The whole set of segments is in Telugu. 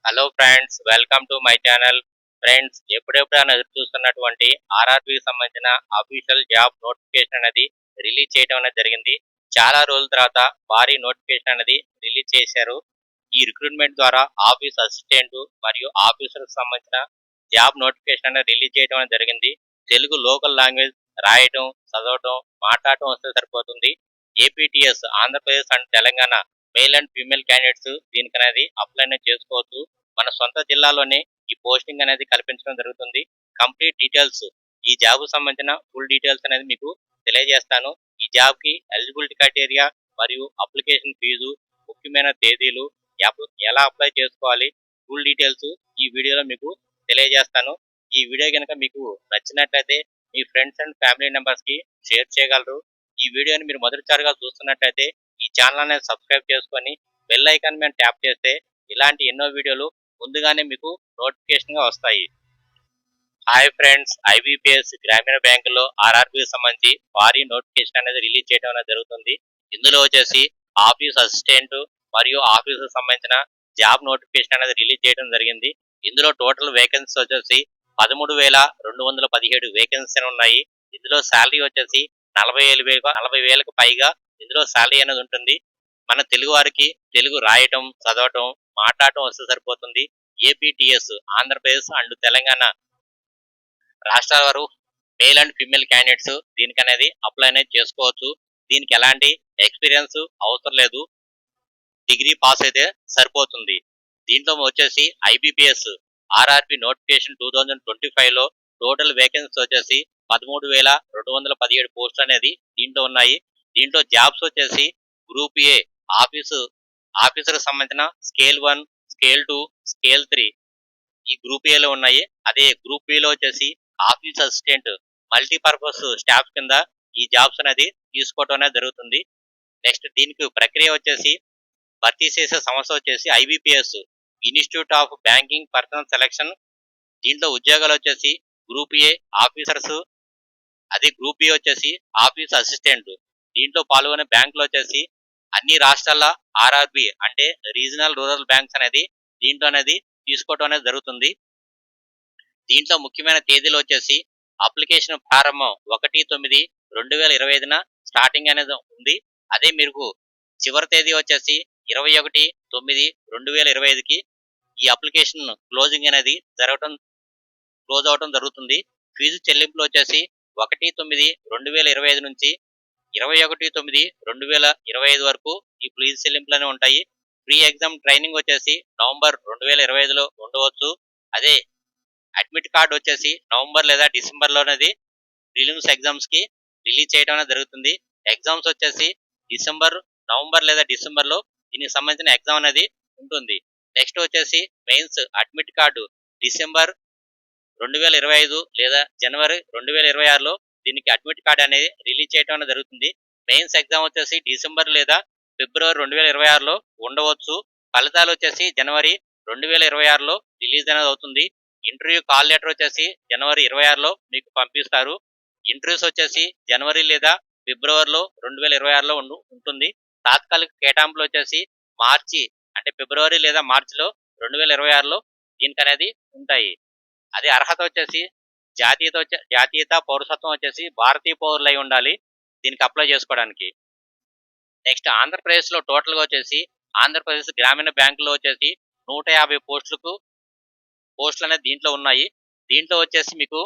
Hello friends, welcome to my channel. Friends, ఎప్పుడెప్పుడు ఎదురు చూస్తున్నటువంటి ఆర్ఆర్బికి సంబంధించిన అఫీషియల్ జాబ్ నోటిఫికేషన్ అనేది రిలీజ్ చేయడం అనేది జరిగింది. చాలా రోజుల తర్వాత భారీ నోటిఫికేషన్ అనేది రిలీజ్ చేశారు. ఈ రిక్రూట్మెంట్ ద్వారా ఆఫీస్ అసిస్టెంట్ మరియు ఆఫీసర్ సంబంధించిన జాబ్ నోటిఫికేషన్ అనేది రిలీజ్ చేయడం అనేది జరిగింది. తెలుగు లోకల్ లాంగ్వేజ్ రాయడం, చదవడం, మాట్లాడటం వస్తే సరిపోతుంది. APTS Andhra Pradesh and Telangana male and female candidates దీనికి అనేది అప్లై చేసుకోవచ్చు. మన సొంత జిల్లాలోనే ఈ పోస్టింగ్ అనేది కల్పించడం జరుగుతుంది. కంప్లీట్ డీటెయిల్స్, ఈ జాబ్ సంబంధించిన ఫుల్ డీటెయిల్స్ అనేది మీకు తెలియజేస్తాను. ఈ జాబ్ కి ఎలిజిబిలిటీ క్రైటీరియా మరియు అప్లికేషన్ ఫీజు, ముఖ్యమైన తేదీలు, ఎలా అప్లై చేసుకోవాలి, ఫుల్ డీటెయిల్స్ ఈ వీడియోలో మీకు తెలియజేస్తాను. ఈ వీడియో కనుక మీకు నచ్చినట్లయితే మీ ఫ్రెండ్స్ అండ్ ఫ్యామిలీ మెంబర్స్ కి షేర్ చేయగలరు. ఈ వీడియోని మీరు మొదటిసారిగా చూస్తున్నట్లయితే ఈ ఛానల్ అనేది సబ్స్క్రైబ్ చేసుకొని బెల్ ఐకాన్ మీద ట్యాప్ చేస్తే ఇలాంటి ఎన్నో వీడియోలు ముందుగానే మీకు నోటిఫికేషన్ గా వస్తాయి. హాయ్ ఫ్రెండ్స్, ఐబీపీఎస్ గ్రామీణ బ్యాంకులో ఆర్ఆర్బీకి సంబంధించి భారీ నోటిఫికేషన్ అనేది రిలీజ్ చేయడం అనేది జరుగుతుంది. ఇందులో వచ్చేసి ఆఫీస్ అసిస్టెంట్ మరియు ఆఫీస్ సంబంధించిన జాబ్ నోటిఫికేషన్ అనేది రిలీజ్ చేయడం జరిగింది. ఇందులో టోటల్ వేకెన్సీ వచ్చేసి 13,217 వేకెన్సీ ఉన్నాయి. ఇందులో శాలరీ వచ్చేసి 40,000కు పైగా ఇందులో శాలరీ అనేది ఉంటుంది. మన తెలుగు వారికి తెలుగు రాయటం, చదవటం, మాట్లాడటం వస్తే సరిపోతుంది. ఏపీటీఎస్ ఆంధ్రప్రదేశ్ అండ్ తెలంగాణ రాష్ట్రాల వారు మేల్ అండ్ ఫీమేల్ క్యాండిడేట్స్ దీనికి అనేది అప్లై అనేది చేసుకోవచ్చు. దీనికి ఎలాంటి ఎక్స్పీరియన్స్ అవసరం లేదు, డిగ్రీ పాస్ అయితే సరిపోతుంది. దీంట్లో వచ్చేసి ఐబీపీఎస్ ఆర్ఆర్బి నోటిఫికేషన్ 2025 లో టోటల్ వేకెన్సీ వచ్చేసి 13,217 పోస్టులు అనేది దీంట్లో ఉన్నాయి. దీంట్లో జాబ్స్ వచ్చేసి గ్రూప్ ఏ ఆఫీసర్ సంబంధించిన స్కేల్ 1, స్కేల్ 2, స్కేల్ 3 ఈ గ్రూప్ ఏలో ఉన్నాయి. అదే గ్రూప్ బి లో వచ్చేసి ఆఫీస్ అసిస్టెంట్ మల్టీపర్పస్ స్టాఫ్ కింద ఈ జాబ్స్ అనేది తీసుకోవడం అనేది జరుగుతుంది. నెక్స్ట్ దీనికి ప్రక్రియ వచ్చేసి భర్తీ చేసే సంస్థ వచ్చేసి IBPS institute of banking personal selection. దీంట్లో ఉద్యోగాలు వచ్చేసి గ్రూప్ ఏ ఆఫీసర్స్, అదే గ్రూప్ బి వచ్చేసి ఆఫీస్ అసిస్టెంట్. దీంట్లో పాల్గొనే బ్యాంకులు వచ్చేసి అన్ని రాష్ట్రాల ఆర్ఆర్బి అంటే రీజనల్ రూరల్ బ్యాంక్స్ అనేది దీంట్లో అనేది తీసుకోవడం అనేది జరుగుతుంది. దీంట్లో ముఖ్యమైన తేదీలు వచ్చేసి అప్లికేషన్ ప్రారంభం 1/9/2025 స్టార్టింగ్ అనేది ఉంది. అదే మీకు చివరి తేదీ వచ్చేసి 21/9/2025కి ఈ అప్లికేషన్ క్లోజ్ అవడం జరుగుతుంది. ఫీజు చెల్లింపులు వచ్చేసి 1/9/2025 నుంచి 21/9/2025 వరకు ఈ ఫీజు చెల్లింపులు ఉంటాయి. ప్రీ ఎగ్జామ్ ట్రైనింగ్ వచ్చేసి నవంబర్ 2025లో ఉండవచ్చు. అదే అడ్మిట్ కార్డ్ వచ్చేసి నవంబర్ లేదా డిసెంబర్ లోనేది ప్రిలిమ్స్ ఎగ్జామ్స్ కి రిలీజ్ చేయడం జరుగుతుంది. ఎగ్జామ్స్ వచ్చేసి నవంబర్ లేదా డిసెంబర్ లో దీనికి సంబంధించిన ఎగ్జామ్ అనేది ఉంటుంది. నెక్స్ట్ వచ్చేసి మెయిన్స్ అడ్మిట్ కార్డు డిసెంబర్ 2025 లేదా జనవరి 2026లో దీనికి అడ్మిట్ కార్డ్ అనేది రిలీజ్ చేయడం జరుగుతుంది. మెయిన్స్ ఎగ్జామ్ వచ్చేసి డిసెంబర్ లేదా ఫిబ్రవరి 2026లో ఉండవచ్చు. ఫలితాలు వచ్చేసి జనవరి 2026లో రిలీజ్ అనేది అవుతుంది. ఇంటర్వ్యూ కాల్ లెటర్ వచ్చేసి జనవరి 26లో మీకు పంపిస్తారు. ఇంటర్వ్యూస్ వచ్చేసి జనవరి లేదా ఫిబ్రవరిలో 2026లో ఉంటుంది. తాత్కాలిక కేటాయింపులు వచ్చేసి మార్చి అంటే ఫిబ్రవరి లేదా మార్చిలో 2026లో దీనికి అనేది ఉంటాయి. అదే అర్హత వచ్చేసి జాతీయత పౌరసత్వం వచ్చేసి భారతీయ పౌరులై ఉండాలి దీనికి అప్లై చేసుకోవడానికి. నెక్స్ట్ ఆంధ్రప్రదేశ్ లో టోటల్ గా వచ్చేసి ఆంధ్రప్రదేశ్ గ్రామీణ బ్యాంకులో వచ్చేసి 150 పోస్టులు అనేది దీంట్లో ఉన్నాయి. దీంట్లో వచ్చేసి మీకు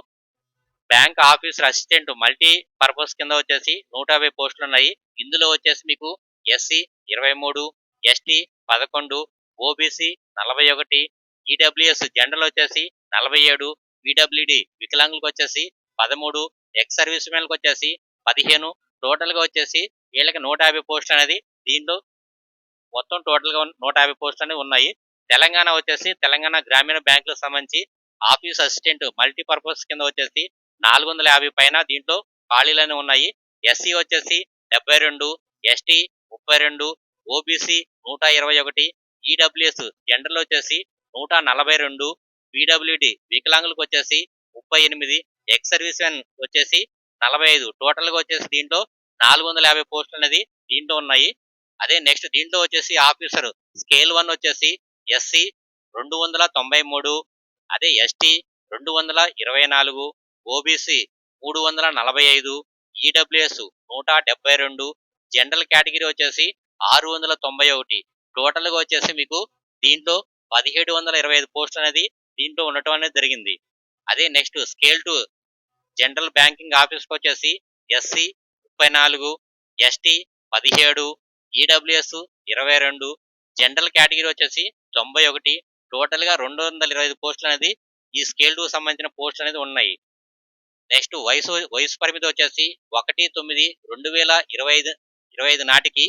bank officer assistant multi purpose కింద వచ్చేసి 150 పోస్టులు ఉన్నాయి. ఇందులో వచ్చేసి మీకు SC 23, ST 11, OBC 41, EWS general వచ్చేసి 47, పీడబ్ల్యూడి వికలాంగులకు వచ్చేసి 13, ఎక్స్ సర్వీస్ మెన్లకు వచ్చేసి 15, టోటల్ గా వచ్చేసి వీళ్ళకి 150 పోస్టులు అనేది దీంట్లో మొత్తం టోటల్ గా 150 పోస్టులు అనేవి ఉన్నాయి. తెలంగాణ వచ్చేసి తెలంగాణ గ్రామీణ బ్యాంకులకు సంబంధించి ఆఫీస్ అసిస్టెంట్ మల్టీపర్పస్ కింద వచ్చేసి 450 పైన దీంట్లో ఖాళీలు ఉన్నాయి. ఎస్సీ వచ్చేసి 72, ఎస్టీ 32, ఓబీసీ 121, ఈడబ్ల్యూఎస్ జనరల్ వచ్చేసి 142, పీడబ్ల్యూడి వికలాంగులకు వచ్చేసి 38, ఎక్స్ సర్వీస్ మెన్ వచ్చేసి 45, టోటల్ గా వచ్చేసి దీంట్లో 450 పోస్టులు అనేది దీంట్లో ఉన్నాయి. అదే నెక్స్ట్ దీంట్లో వచ్చేసి ఆఫీసర్ స్కేల్ 1 వచ్చేసి ఎస్సీ 293, అదే ST 224, OBC 345, EWS 172, general category వచ్చేసి 691. టోటల్గా వచ్చేసి మీకు దీంట్లో 1725 పోస్టులు అనేది దీంట్లో ఉండటం అనేది జరిగింది. అదే నెక్స్ట్ స్కేల్ 2 జనరల్ బ్యాంకింగ్ ఆఫీస్కి వచ్చేసి SC 34, ST 17, EWS 22, general category వచ్చేసి 91. టోటల్గా 225 పోస్టులు అనేది ఈ స్కేల్ 2 సంబంధించిన పోస్టులు అనేది ఉన్నాయి. నెక్స్ట్ వయసు పరిమితి వచ్చేసి 1/9/2025 నాటికి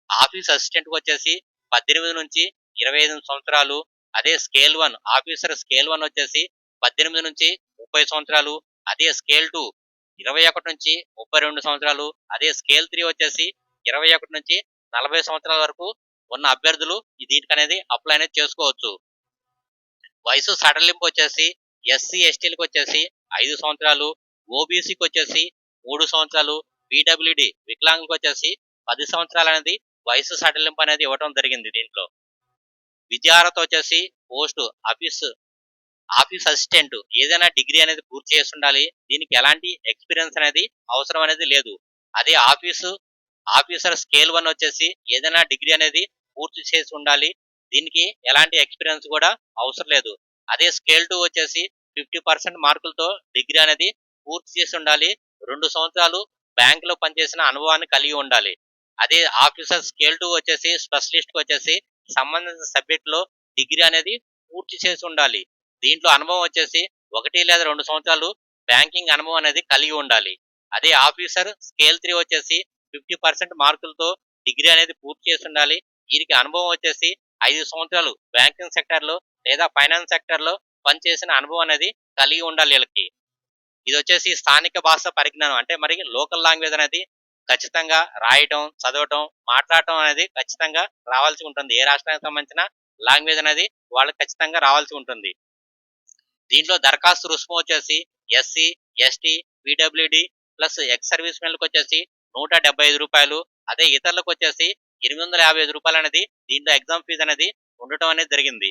ఆఫీస్ అసిస్టెంట్కి వచ్చేసి 18 నుంచి 25 సంవత్సరాలు. అదే స్కేల్ 1 ఆఫీసర్ స్కేల్ 1 వచ్చేసి 18 నుంచి 30 సంవత్సరాలు. అదే స్కేల్ 2 21 నుంచి 32 సంవత్సరాలు. అదే స్కేల్ 3 వచ్చేసి 21 నుంచి 40 సంవత్సరాల వరకు ఉన్న అభ్యర్థులు దీనికి అనేది అప్లై అనేది చేసుకోవచ్చు. వయసు సడలింపు వచ్చేసి ఎస్సీ ఎస్టీలకు వచ్చేసి 5 సంవత్సరాలు, ఓబీసీకి వచ్చేసి 3 సంవత్సరాలు, పీడబ్ల్యూడి వికలాంగులకు వచ్చేసి 10 సంవత్సరాలు అనేది వయసు సడలింపు అనేది ఇవ్వడం జరిగింది. దీంట్లో విద్యార్హత వచ్చేసి పోస్ట్ ఆఫీస్ అసిస్టెంట్ ఏదైనా డిగ్రీ అనేది పూర్తి చేసి ఉండాలి. దీనికి ఎలాంటి ఎక్స్పీరియన్స్ అనేది అవసరం అనేది లేదు. అదే ఆఫీసర్ స్కేల్ 1 వచ్చేసి ఏదైనా డిగ్రీ అనేది పూర్తి చేసి ఉండాలి. దీనికి ఎలాంటి ఎక్స్పీరియన్స్ కూడా అవసరం లేదు. అదే స్కేల్ 2 వచ్చేసి 50% మార్కులతో డిగ్రీ అనేది పూర్తి చేసి ఉండాలి. 2 సంవత్సరాలు బ్యాంకులో పనిచేసిన అనుభవాన్ని కలిగి ఉండాలి. అదే ఆఫీసర్ స్కేల్ 2 వచ్చేసి స్పెషలిస్ట్ వచ్చేసి సంబంధిత సబ్జెక్టులో డిగ్రీ అనేది పూర్తి చేసి ఉండాలి. దీంట్లో అనుభవం వచ్చేసి 1 లేదా 2 సంవత్సరాలు బ్యాంకింగ్ అనుభవం అనేది కలిగి ఉండాలి. అదే ఆఫీసర్ స్కేల్ 3 వచ్చేసి 50% మార్కులతో డిగ్రీ అనేది పూర్తి చేసి ఉండాలి. వీరికి అనుభవం వచ్చేసి 5 సంవత్సరాలు బ్యాంకింగ్ సెక్టర్ లో లేదా ఫైనాన్స్ సెక్టర్ లో పనిచేసిన అనుభవం అనేది కలిగి ఉండాలి వీళ్ళకి. ఇది వచ్చేసి స్థానిక భాష పరిజ్ఞానం, అంటే మరి లోకల్ లాంగ్వేజ్ అనేది ఖచ్చితంగా రాయటం, చదవటం, మాట్లాడటం అనేది ఖచ్చితంగా రావాల్సి ఉంటుంది. ఏ రాష్ట్రానికి సంబంధించిన లాంగ్వేజ్ అనేది వాళ్ళకి ఖచ్చితంగా రావాల్సి ఉంటుంది. దీంట్లో దరఖాస్తు రుసుము వచ్చేసి SC, ST, PWD plus ex service మెన్లకు వచ్చేసి 175 రూపాయలు. అదే ఇతరులకు వచ్చేసి 855 రూపాయలు అనేది దీంట్లో ఎగ్జామ్ ఫీజు అనేది ఉండటం అనేది జరిగింది.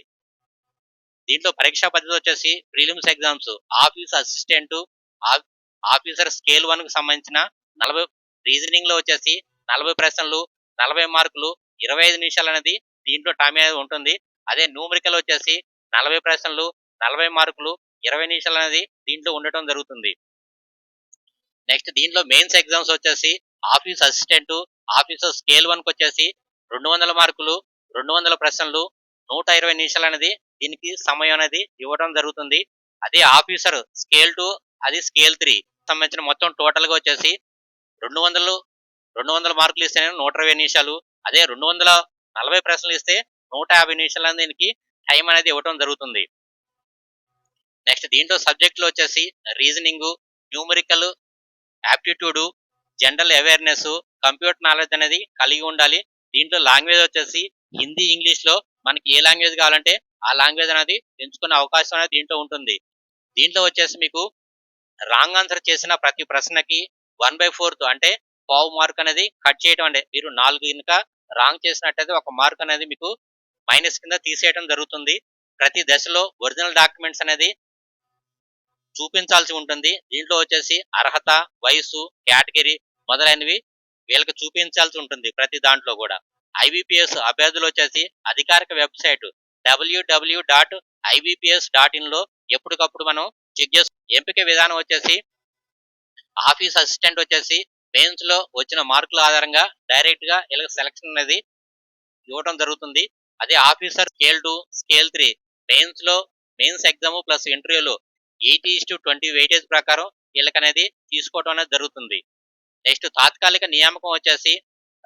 దీంట్లో పరీక్షా పద్ధతి వచ్చేసి prelims exams office assistant officer scale 1 కు సంబంధించిన 40 రీజనింగ్ లో వచ్చేసి 40 ప్రశ్నలు, 40 మార్కులు, 25 నిమిషాలు అనేది దీంట్లో టైం అనేది ఉంటుంది. అదే న్యూమరికల్ వచ్చేసి 40 ప్రశ్నలు, 40 మార్కులు, 20 నిమిషాలు అనేది దీంట్లో ఉండటం జరుగుతుంది. నెక్స్ట్ దీంట్లో మెయిన్స్ ఎగ్జామ్స్ వచ్చేసి ఆఫీస్ అసిస్టెంట్ ఆఫీసర్ స్కేల్ 1 కు వచ్చేసి 200 మార్కులు, 200 ప్రశ్నలు, 120 నిమిషాలు అనేది దీనికి సమయం అనేది ఇవ్వడం జరుగుతుంది. అదే ఆఫీసర్ స్కేల్ 2 అది స్కేల్ 3 సంబంధించిన మొత్తం టోటల్ గా వచ్చేసి 200 మార్కులు ఇస్తే 120 నిమిషాలు, అదే 240 ప్రశ్నలు ఇస్తే 150 నిమిషాలు అనేది దీనికి టైం అనేది ఇవ్వడం జరుగుతుంది. నెక్స్ట్ దీంట్లో సబ్జెక్టులు వచ్చేసి reasoning, numerical, aptitude, general awareness, computer knowledge అనేది కలిగి ఉండాలి. దీంట్లో లాంగ్వేజ్ వచ్చేసి హిందీ, ఇంగ్లీష్ లో మనకి ఏ లాంగ్వేజ్ కావాలంటే ఆ లాంగ్వేజ్ అనేది ఎంచుకునే అవకాశం అనేది దీంట్లో ఉంటుంది. దీంట్లో వచ్చేసి మీకు రాంగ్ ఆన్సర్ చేసిన ప్రతి ప్రశ్నకి 1/4 అంటే పావు మార్క్ అనేది కట్ చేయడం. అంటే మీరు 4 కనుక రాంగ్ చేసినట్టయితే 1 మార్క్ అనేది మీకు మైనస్ కింద తీసేయడం జరుగుతుంది. ప్రతి దశలో ఒరిజినల్ డాక్యుమెంట్స్ అనేది చూపించాల్సి ఉంటుంది. దీంట్లో వచ్చేసి అర్హత, వయసు, కేటగిరీ మొదలైనవి వీళ్ళకి చూపించాల్సి ఉంటుంది ప్రతి దాంట్లో కూడా. ఐబిపిఎస్ అభ్యర్థులు వచ్చేసి అధికారిక వెబ్సైట్ www.ibps.in లో ఎప్పటికప్పుడు మనం చెక్ చేసు. ఎంపిక విధానం వచ్చేసి ఆఫీస్ అసిస్టెంట్ వచ్చేసి మెయిన్స్ లో వచ్చిన మార్కుల ఆధారంగా డైరెక్ట్ గా వీళ్ళకి సెలక్షన్ అనేది ఇవ్వడం జరుగుతుంది. అదే officer scale 2, scale 3 mains exam plus ఇంటర్వ్యూలో 80:20 వెయిటేజ్ ప్రకారం వీళ్ళకి అనేది తీసుకోవడం అనేది జరుగుతుంది. నెక్స్ట్ తాత్కాలిక నియామకం వచ్చేసి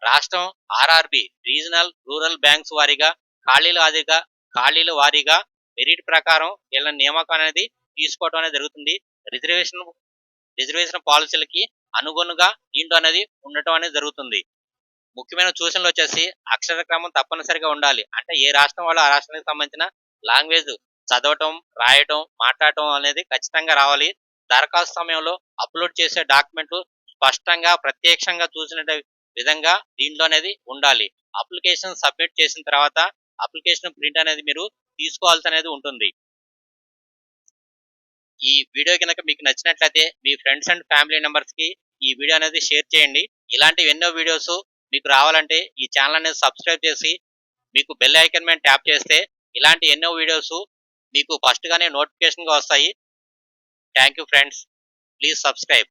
రాష్ట్రం ఆర్ఆర్బి రీజనల్ రూరల్ బ్యాంక్స్ వారీగా ఖాళీల వారీగా మెరిట్ ప్రకారం వీళ్ళ నియామకం అనేది తీసుకోవడం అనేది జరుగుతుంది. రిజర్వేషన్ పాలసీలకి అనుగుణంగా దీంట్లో అనేది ఉండటం అనేది జరుగుతుంది. ముఖ్యమైన సూచనలు వచ్చేసి అక్షర క్రమం తప్పనిసరిగా ఉండాలి. అంటే ఏ రాష్ట్రం వాళ్ళు ఆ రాష్ట్రానికి సంబంధించిన లాంగ్వేజ్ చదవటం, రాయటం, మాట్లాడటం అనేది ఖచ్చితంగా రావాలి. దరఖాస్తు సమయంలో అప్లోడ్ చేసే డాక్యుమెంట్లు స్పష్టంగా ప్రత్యక్షంగా చూసిన విధంగా దీంట్లో అనేది ఉండాలి. అప్లికేషన్ సబ్మిట్ చేసిన తర్వాత అప్లికేషన్ ప్రింట్ అనేది మీరు తీసుకోవాల్సి అనేది ఉంటుంది. ఈ వీడియో కనుక మీకు నచ్చినట్లయితే మీ ఫ్రెండ్స్ అండ్ ఫ్యామిలీ మెంబర్స్కి ఈ వీడియో అనేది షేర్ చేయండి. ఇలాంటి ఎన్నో వీడియోస్ మీకు రావాలంటే ఈ ఛానల్ అనేది సబ్స్క్రైబ్ చేసి మీకు బెల్ ఐకాన్ మీద ట్యాప్ చేస్తే ఇలాంటి ఎన్నో వీడియోస్ మీకు ఫస్ట్గానే నోటిఫికేషన్గా వస్తాయి. Thank you friends, please subscribe.